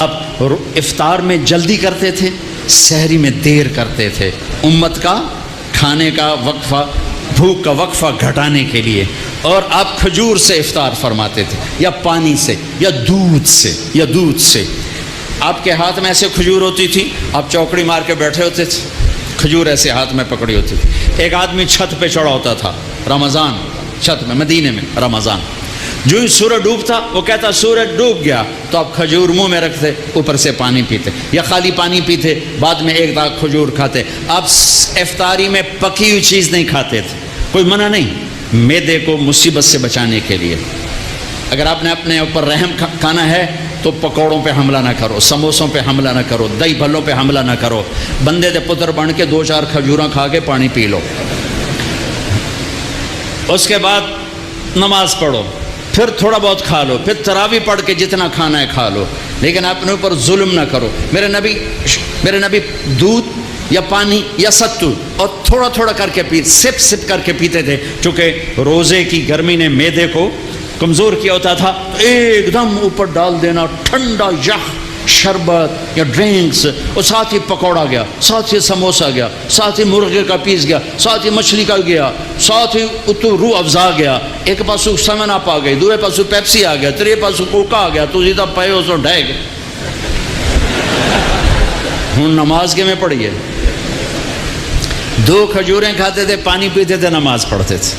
اب افطار میں جلدی کرتے تھے، سحری میں دیر کرتے تھے، امت کا کھانے کا وقفہ، بھوک کا وقفہ گھٹانے کے لیے. اور آپ کھجور سے افطار فرماتے تھے، یا پانی سے، یا دودھ سے. آپ کے ہاتھ میں ایسے کھجور ہوتی تھی، آپ چوکڑی مار کے بیٹھے ہوتے تھے، کھجور ایسے ہاتھ میں پکڑی ہوتی تھی. ایک آدمی چھت پہ چڑھا ہوتا تھا رمضان، چھت میں، مدینے میں رمضان، جو ہی سورج ڈوبتا وہ کہتا سورج ڈوب گیا، تو آپ کھجور منہ میں رکھتے، اوپر سے پانی پیتے، یا خالی پانی پیتے، بعد میں ایک داغ کھجور کھاتے. آپ افطاری میں پکی ہوئی چیز نہیں کھاتے تھے، کوئی منع نہیں، معدے کو مصیبت سے بچانے کے لیے. اگر آپ نے اپنے اوپر رحم کھانا ہے تو پکوڑوں پہ حملہ نہ کرو، سموسوں پہ حملہ نہ کرو، دہی بھلوں پہ حملہ نہ کرو. بندے دے پتر بن کے 2-4 کھجوراں کھا کے پانی پی لو. اس کے بعد نماز پڑھو، پھر تھوڑا بہت کھا لو، پھر تراویح پڑھ کے جتنا کھانا ہے کھا لو، لیکن اپنے اوپر ظلم نہ کرو. میرے نبی دودھ یا پانی یا ستو اور تھوڑا تھوڑا کر کے سپ کر کے پیتے تھے، چونکہ روزے کی گرمی نے معدے کو کمزور کیا ہوتا تھا. ایک دم اوپر ڈال دینا ٹھنڈا یخ شربت یا ڈرنکس، اور ساتھ ہی پکوڑا گیا، ساتھ ہی سموسا گیا، ساتھ ہی مرغے کا پیس گیا، ساتھ ہی مچھلی کا گیا، ساتھ ہی اتو روح افزا گیا. ایک پاسو سیون اپ آ گئی، دوسرے پاسو پیپسی آ گیا، تیرے پاسو کوکا آ گیا، تو سیدھا پے ہو سو ڈھے گئے. ہوں نماز کے میں پڑھیے، 2 کھجوریں کھاتے تھے، پانی پیتے تھے، نماز پڑھتے تھے.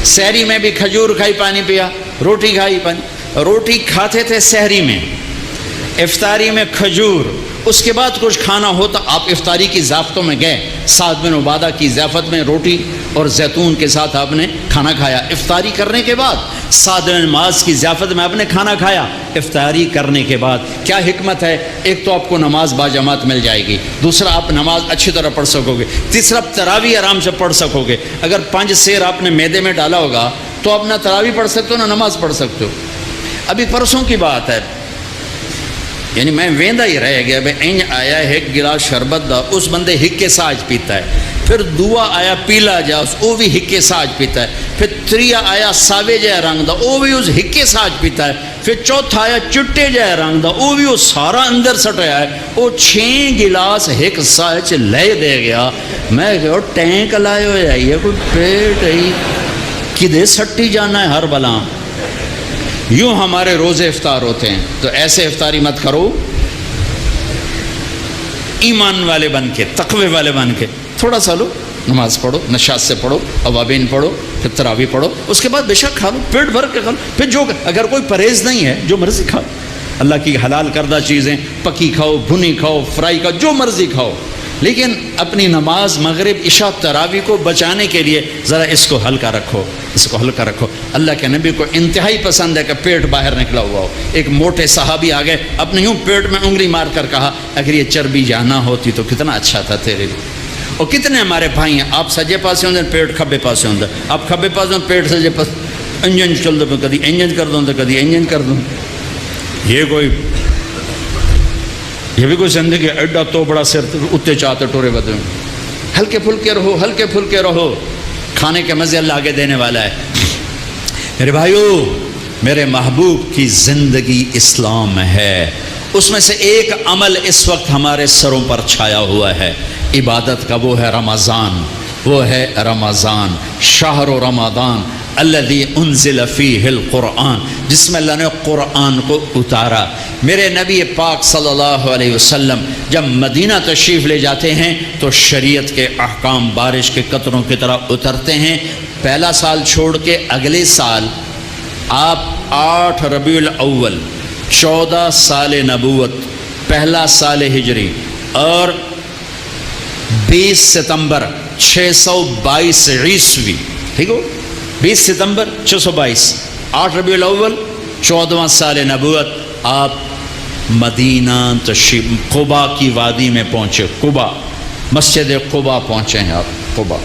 سحری میں بھی کھجور کھائی، پانی پیا، روٹی کھائی، پانی. روٹی کھاتے تھے سحری میں، افطاری میں کھجور. اس کے بعد کچھ کھانا ہوتا، آپ افطاری کی ضیافتوں میں گئے، سعد بن عبادہ کی ضیافت میں روٹی اور زیتون کے ساتھ آپ نے کھانا کھایا. افطاری کرنے کے بعد سعد بن معاذ کی ضیافت میں آپ نے کھانا کھایا. افطاری کرنے کے بعد کیا حکمت ہے؟ ایک تو آپ کو نماز باجماعت مل جائے گی، دوسرا آپ نماز اچھی طرح پڑھ سکو گے، تیسرا تراویح آرام سے پڑھ سکو گے. اگر 5 سیر آپ نے معدے میں ڈالا ہوگا تو آپ نہ تراویح پڑھ سکتے ہو نہ نماز پڑھ سکتے ہو. ابھی پرسوں کی بات ہے، یعنی میں ویندا ہی رہ گیا، بھائی اینج آیا ایک گلاس شربت دا، اس بندے ہکے ساج پیتا ہے. پھر دعا آیا پیلا جا، وہ بھی ہکے ساج پیتا ہے. پھر تریا آیا ساوے جہ رنگ دا، وہ بھی اس ہکے ساج پیتا ہے. پھر چوتھا آیا چٹے جہ رنگ دا، وہ بھی وہ سارا اندر سٹیا ہے. وہ 6 گلاس ایک ساج لے دے گیا. میں کہ ٹینک لائے ہوئے ہے، یہ کوئی پیٹ ہے کدے سٹی جانا ہے ہر بلا. یوں ہمارے روزے افطار ہوتے ہیں. تو ایسے افطاری مت کرو، ایمان والے بن کے، تقوی والے بن کے تھوڑا سا لو، نماز پڑھو، نشاط سے پڑھو، اوابین پڑھو، پھر تراویح پڑھو. اس کے بعد بے شک کھا لو، پیٹ بھر کے کھا لو. پھر جو اگر کوئی پرہیز نہیں ہے، جو مرضی کھاؤ، اللہ کی حلال کردہ چیزیں پکی کھاؤ، بھنی کھاؤ، فرائی کھاؤ، جو مرضی کھاؤ. لیکن اپنی نماز مغرب عشاء تراویح کو بچانے کے لیے ذرا اس کو ہلکا رکھو، اس کو ہلکا رکھو. اللہ کے نبی کو انتہائی پسند ہے کہ پیٹ باہر نکلا ہوا ہو. ایک موٹے صحابی آ گئے، اپنے یوں پیٹ میں انگلی مار کر کہا اگر یہ چربی جانا ہوتی تو کتنا اچھا تھا تیرے لیے. اور کتنے ہمارے بھائی ہیں، آپ سجے پاسے ہوندے پیٹ کھبے پاسے ہوندے، آپ کھبے پاسے پیٹ سجے پاس، انجن چل دو، کدی انجن کر دوں تو کدی انجن کر دوں. یہ بھی کوئی زندگی ایڈا تو بڑا سر اتنے چاہتے ٹورے بدے. ہلکے پھلکے رہو، ہلکے پھلکے رہو، کھانے کے مزے اللہ آگے دینے والا ہے. میرے بھائیو، میرے محبوب کی زندگی اسلام ہے. اس میں سے ایک عمل اس وقت ہمارے سروں پر چھایا ہوا ہے، عبادت کا، وہ ہے رمضان. وہ ہے رمضان، شہر رمضان الذی انزل فیہ القرآن، جس میں اللہ نے قرآن کو اتارا. میرے نبی پاک صلی اللہ علیہ وسلم جب مدینہ تشریف لے جاتے ہیں تو شریعت کے احکام بارش کے قطروں کی طرح اترتے ہیں. پہلا سال چھوڑ کے اگلے سال آپ 8 ربیع الاول 14 سال نبوت، پہلا سال ہجری، اور 20 ستمبر 622 عیسوی، ٹھیک ہو، 20 ستمبر 622، 8 ربیع الاول 14واں سال نبوت، آپ مدینہ تشریف، قبا کی وادی میں پہنچے. قبا، مسجد قبا پہنچے ہیں آپ. قبا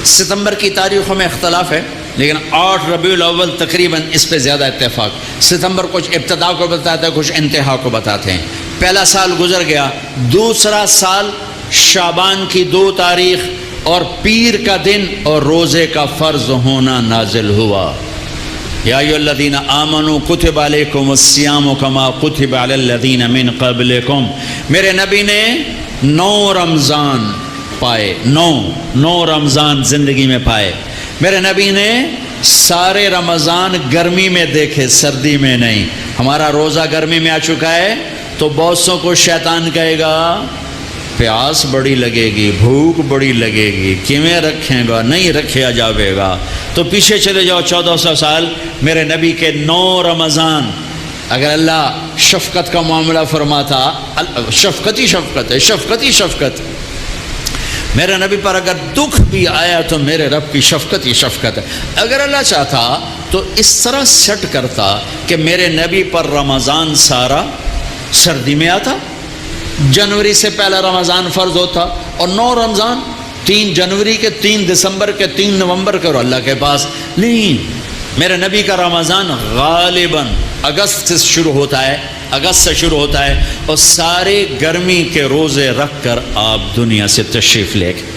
ستمبر کی تاریخوں میں اختلاف ہے، لیکن 8 ربیع الاول تقریباً اس پہ زیادہ اتفاق. ستمبر کچھ ابتدا کو بتاتا ہے، کچھ انتہا کو بتاتے ہیں. پہلا سال گزر گیا. دوسرا سال شعبان کی 2 تاریخ اور پیر کا دن اور روزے کا فرض ہونا نازل ہوا. یا ایھا الذین آمنوا کتب علیکم الصیام کما کتب علی الذین من قبلکم، میرے نبی نے 9 رمضان پائے، 9 رمضان زندگی میں پائے۔ میرے نبی نے سارے رمضان گرمی میں دیکھے، سردی میں نہیں۔ ہمارا روزہ گرمی میں آ چکا ہے تو بہت سو کو شیطان کہے گا پیاس بڑی لگے گی، بھوک بڑی لگے گی، کیویں رکھیں گا، نہیں رکھیا جاوے گا۔ تو پیچھے چلے جاؤ 1400 سال، میرے نبی کے 9 رمضان۔ اگر اللہ شفقت کا معاملہ فرماتا، شفقت ہی شفقت ہے، شفقت ہی شفقت، میرے نبی پر اگر دکھ بھی آیا تو میرے رب کی شفقت ہی شفقت ہے۔ اگر اللہ چاہتا تو اس طرح سیٹ کرتا کہ میرے نبی پر رمضان سارا سردی میں آتا، جنوری سے پہلا رمضان فرض ہوتا، اور 9 رمضان 3 جنوری کے، 3 دسمبر کے، 3 نومبر کے، اور اللہ کے پاس نہیں۔ میرے نبی کا رمضان غالباً اگست سے شروع ہوتا ہے، اگست سے شروع ہوتا ہے، اور سارے گرمی کے روزے رکھ کر آپ دنیا سے تشریف لے گئے،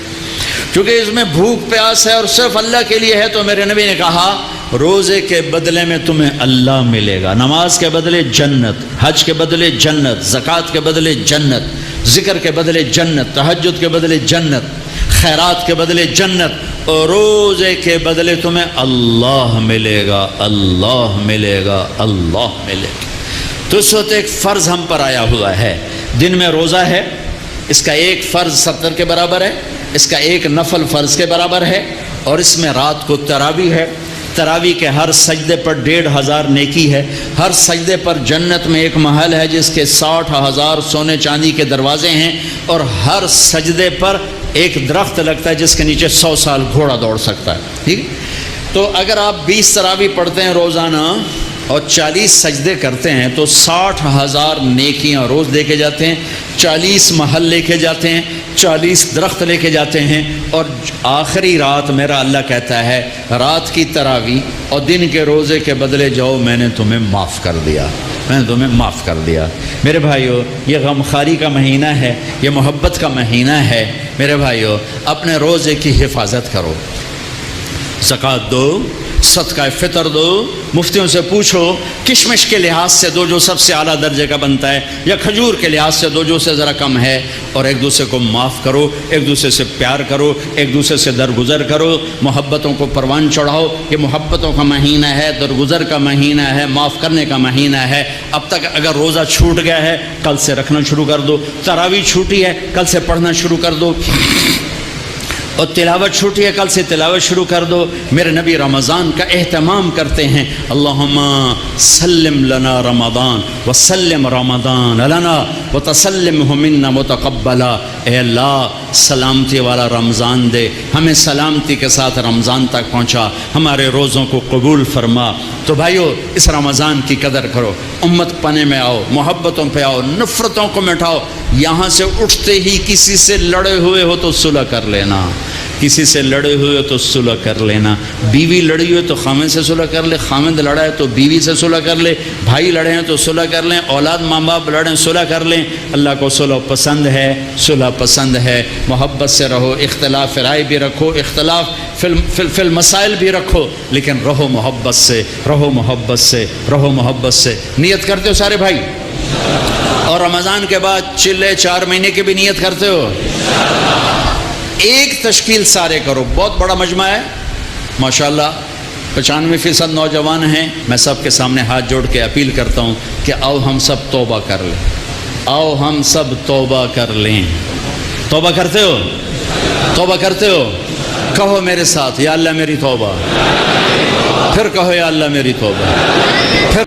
کیونکہ اس میں بھوک پیاس ہے اور صرف اللہ کے لیے ہے۔ تو میرے نبی نے کہا روزے کے بدلے میں تمہیں اللہ ملے گا، نماز کے بدلے جنت، حج کے بدلے جنت، زکوٰۃ کے بدلے جنت، ذکر کے بدلے جنت، تہجد کے بدلے جنت، خیرات کے بدلے جنت، اور روزے کے بدلے تمہیں اللہ ملے گا، اللہ ملے گا، اللہ ملے گا۔ تو اس وقت ایک فرض ہم پر آیا ہوا ہے، دن میں روزہ ہے، اس کا ایک فرض 70 کے برابر ہے، اس کا ایک نفل فرض کے برابر ہے، اور اس میں رات کو تراویح ہے۔ تراویح کے ہر سجدے پر 1500 نیکی ہے، ہر سجدے پر جنت میں ایک محل ہے جس کے 60,000 سونے چاندی کے دروازے ہیں، اور ہر سجدے پر ایک درخت لگتا ہے جس کے نیچے 100 سال گھوڑا دوڑ سکتا ہے، ٹھیک ہے؟ تو اگر آپ 20 تراویح پڑھتے ہیں روزانہ اور 40 سجدے کرتے ہیں تو 60,000 نیکیاں روز لے کے جاتے ہیں، 40 محل لے کے جاتے ہیں، 40 درخت لے کے جاتے ہیں، اور آخری رات میرا اللہ کہتا ہے رات کی تراویح اور دن کے روزے کے بدلے جاؤ، میں نے تمہیں معاف کر دیا، میں نے تمہیں معاف کر دیا۔ میرے بھائیو، یہ غمخواری کا مہینہ ہے، یہ محبت کا مہینہ ہے۔ میرے بھائیو، اپنے روزے کی حفاظت کرو، زکوٰۃ دو، صدقہ فطر دو، مفتیوں سے پوچھو، کشمش کے لحاظ سے دو جو سب سے اعلیٰ درجے کا بنتا ہے، یا کھجور کے لحاظ سے دو جو سے ذرا کم ہے، اور ایک دوسرے کو معاف کرو، ایک دوسرے سے پیار کرو، ایک دوسرے سے درگزر کرو، محبتوں کو پروان چڑھاؤ۔ یہ محبتوں کا مہینہ ہے، درگزر کا مہینہ ہے، معاف کرنے کا مہینہ ہے۔ اب تک اگر روزہ چھوٹ گیا ہے کل سے رکھنا شروع کر دو، تراویح چھوٹی ہے کل سے پڑھنا شروع کر دو، اور تلاوت چھوٹی ہے کل سے تلاوت شروع کر دو۔ میرے نبی رمضان کا اہتمام کرتے ہیں، اللہم سلم لنا رمضان وسلم رمضان لنا وتسلمہ منا متقبلا۔ اے اللہ سلامتی والا رمضان دے، ہمیں سلامتی کے ساتھ رمضان تک پہنچا، ہمارے روزوں کو قبول فرما۔ تو بھائیو، اس رمضان کی قدر کرو، امت پنے میں آؤ، محبتوں پہ آؤ، نفرتوں کو مٹاؤ۔ یہاں سے اٹھتے ہی کسی سے لڑے ہوئے ہو تو صلح کر لینا، کسی سے لڑے ہوئے ہو تو صلح کر لینا، بیوی لڑی ہوئے تو خامد سے صلح کر لے، خامد لڑا ہے تو بیوی سے صلح کر لے، بھائی لڑے ہیں تو صلح کر لیں، اولاد ماں باپ لڑیں صلح کر لیں۔ اللہ کو صلح پسند ہے، صلح پسند ہے۔ محبت سے رہو، اختلاف رائے بھی رکھو، اختلاف فی المسائل بھی رکھو، لیکن رہو محبت سے، رہو محبت سے، رہو محبت سے۔ نیت کرتے ہو سارے بھائی؟ اور رمضان کے بعد چلے 4 مہینے کی بھی نیت کرتے ہو؟ ایک تشکیل سارے کرو، بہت بڑا مجمع ہے ماشاءاللہ، 95% نوجوان ہیں۔ میں سب کے سامنے ہاتھ جوڑ کے اپیل کرتا ہوں کہ آؤ ہم سب توبہ کر لیں، آؤ ہم سب توبہ کر لیں۔ توبہ کرتے ہو؟ توبہ کرتے ہو؟ کہو میرے ساتھ، یا اللہ میری توبہ، پھر کہو یا اللہ میری توبہ، پھر